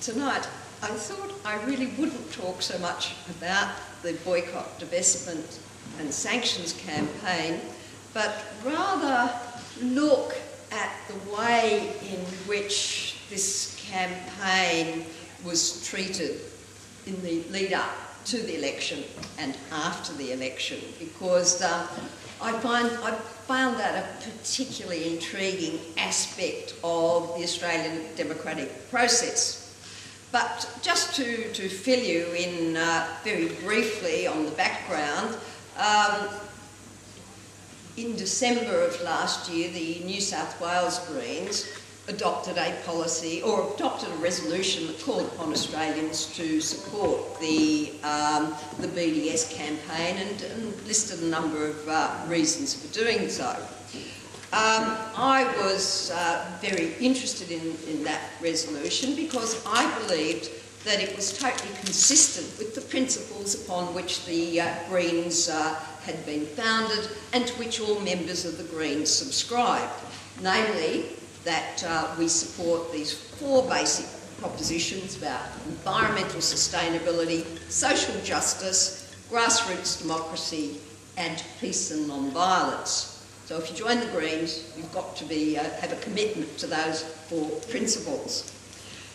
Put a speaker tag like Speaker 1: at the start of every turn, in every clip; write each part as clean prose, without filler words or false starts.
Speaker 1: tonight, I thought I really wouldn't talk so much about the Boycott, Divestment and Sanctions campaign, but rather look at the way in which this campaign was treated in the lead up to the election and after the election, because I found that a particularly intriguing aspect of the Australian democratic process. But just to fill you in very briefly on the background, in December of last year, the New South Wales Greens adopted a policy, or adopted a resolution that called upon Australians to support the BDS campaign and listed a number of reasons for doing so. I was very interested in that resolution because I believed that it was totally consistent with the principles upon which the Greens had been founded and to which all members of the Greens subscribed, namely that we support these four basic propositions about environmental sustainability, social justice, grassroots democracy and peace and non-violence. So if you join the Greens, you've got to have a commitment to those four principles.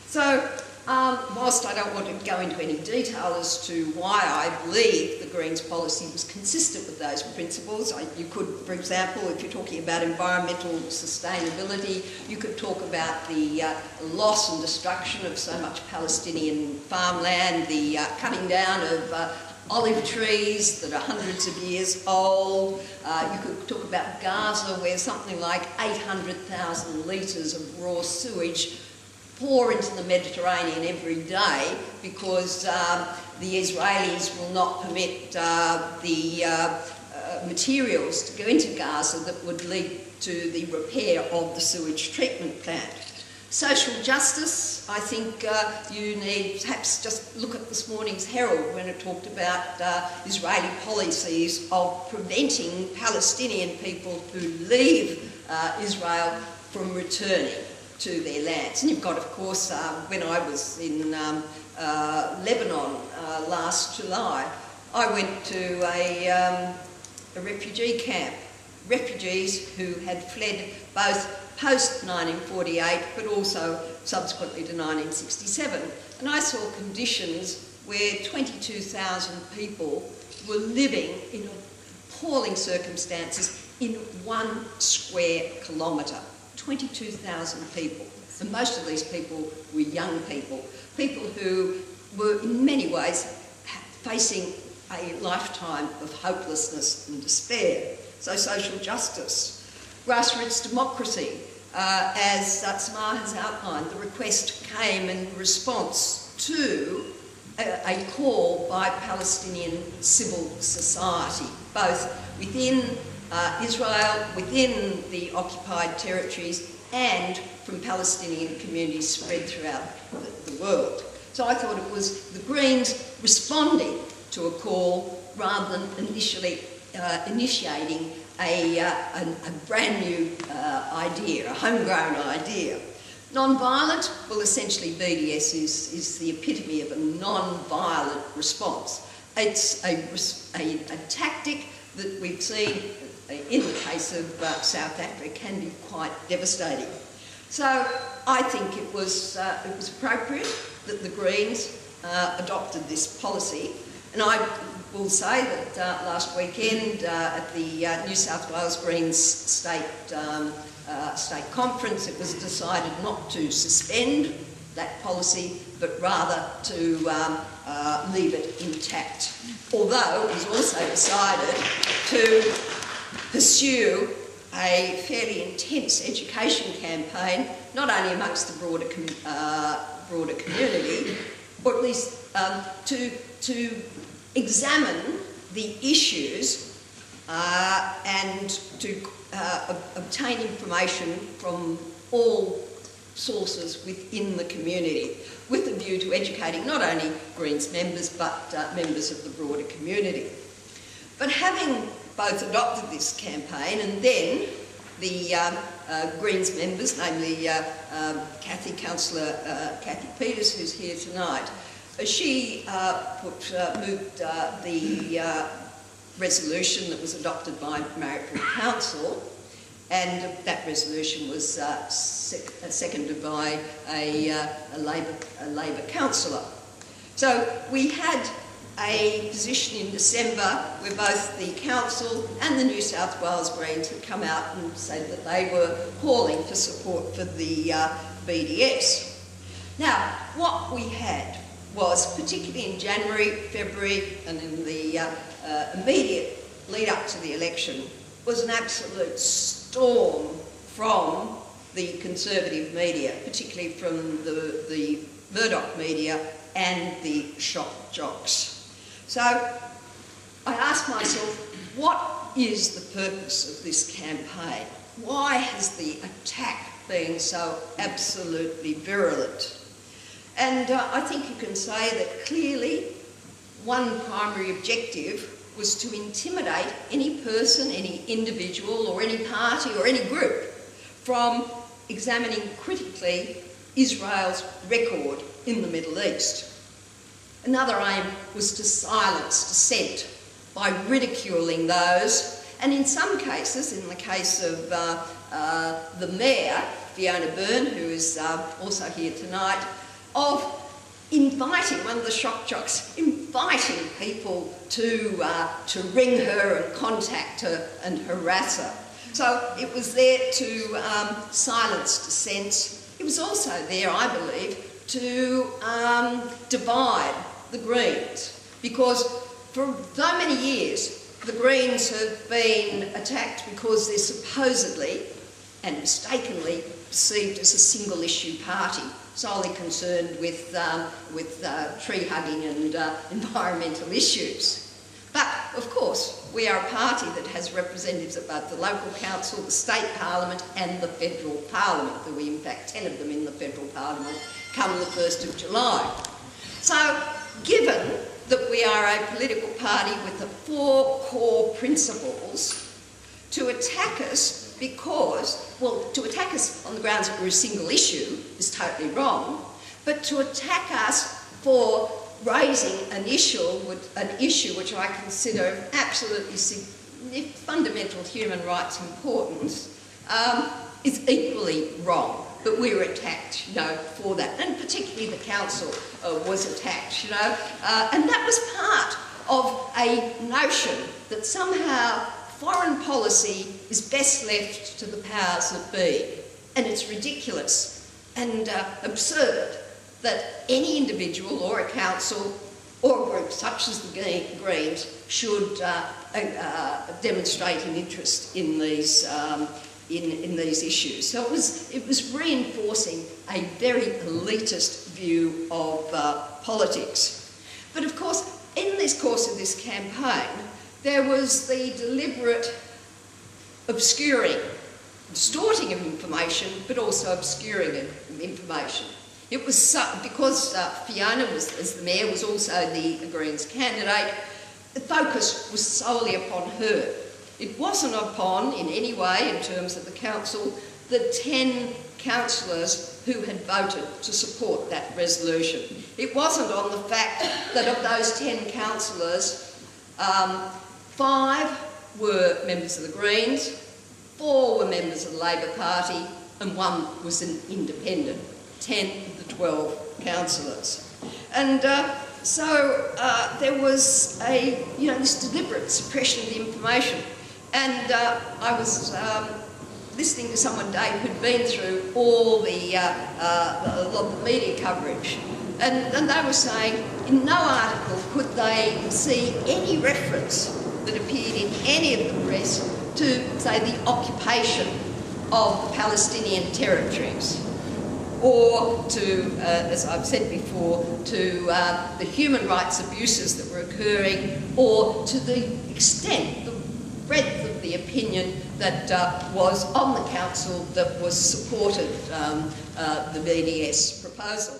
Speaker 1: So whilst I don't want to go into any detail as to why I believe the Greens policy was consistent with those principles, you could, for example, if you're talking about environmental sustainability, you could talk about the loss and destruction of so much Palestinian farmland, the cutting down of olive trees that are hundreds of years old. You could talk about Gaza, where something like 800,000 litres of raw sewage pour into the Mediterranean every day because the Israelis will not permit the materials to go into Gaza that would lead to the repair of the sewage treatment plant. Social justice, I think you need perhaps just look at this morning's Herald when it talked about Israeli policies of preventing Palestinian people who leave Israel from returning to their lands. And you've got, of course, when I was in Lebanon last July, I went to a refugee camp, refugees who had fled both post-1948 but also subsequently to 1967. And I saw conditions where 22,000 people were living in appalling circumstances in 1 square kilometre. 22,000 people. And most of these people were young people, people who were in many ways facing a lifetime of hopelessness and despair. So social justice. Grassroots democracy, as Samar has outlined, the request came in response to a call by Palestinian civil society, both within Israel, within the occupied territories, and from Palestinian communities spread throughout the world. So I thought it was the Greens responding to a call rather than initially initiating a brand new idea, a homegrown idea. Non-violent, well, essentially BDS is the epitome of a non-violent response. It's a tactic that we've seen in the case of South Africa can be quite devastating. So I think it was appropriate that the Greens adopted this policy, and I will say that last weekend at the New South Wales Greens state conference, it was decided not to suspend that policy, but rather to leave it intact. Although it was also decided to pursue a fairly intense education campaign, not only amongst the broader community, or at least to examine the issues and to obtain information from all sources within the community, with a view to educating not only Greens members but members of the broader community. But having both adopted this campaign and then the Greens members, namely Councillor Kathy Peters, who's here tonight, she moved the resolution that was adopted by Marrickville Council, and that resolution was seconded by a Labor councillor. So we had a position in December where both the council and the New South Wales Greens had come out and said that they were calling for support for the BDS. Now, what we had was, particularly in January, February, and in the immediate lead up to the election, was an absolute storm from the Conservative media, particularly from the Murdoch media and the shock jocks. So I asked myself, what is the purpose of this campaign? Why has the attack been so absolutely virulent? And I think you can say that clearly one primary objective was to intimidate any person, any individual or any party or any group from examining critically Israel's record in the Middle East. Another aim was to silence dissent by ridiculing those, and in some cases, in the case of the Mayor, Fiona Byrne, who is also here tonight, of inviting, one of the shock jocks, inviting people to ring her and contact her and harass her. So it was there to silence dissent. It was also there, I believe, to divide the Greens, because for so many years the Greens have been attacked because they're supposedly and mistakenly perceived as a single issue party, solely concerned with tree hugging and environmental issues. But of course we are a party that has representatives at both the local council, the state parliament and the federal parliament. There were in fact 10 of them in the federal parliament come the 1st of July. So given that we are a political party with the 4 core principles, to attack us because, well, to attack us on the grounds that we're a single issue is totally wrong, but to attack us for raising an issue which I consider of absolutely fundamental human rights importance is equally wrong. But we were attacked, for that, and particularly the council was attacked, and that was part of a notion that somehow foreign policy is best left to the powers that be, and it's ridiculous and absurd that any individual or a council or a group such as the Greens should demonstrate an interest in these issues. So it was reinforcing a very elitist view of politics. But of course, in this course of this campaign, there was the deliberate obscuring, distorting of information, but also obscuring of information. It was because Fiona, as the Mayor, was also the Greens candidate, the focus was solely upon her. It wasn't upon, in any way, in terms of the council, the 10 councillors who had voted to support that resolution. It wasn't on the fact that of those 10 councillors, 5 were members of the Greens, 4 were members of the Labor Party, and 1 was an independent. 10 of the 12 councillors. And so there was this deliberate suppression of the information. And I was listening to someone, Dave, who'd been through all a lot of the media coverage. And they were saying in no article could they see any reference that appeared in any of the press to, say, the occupation of the Palestinian territories, or to, as I've said before, to the human rights abuses that were occurring, or to the extent, the breadth of the opinion that was on the council that was supported the BDS proposal.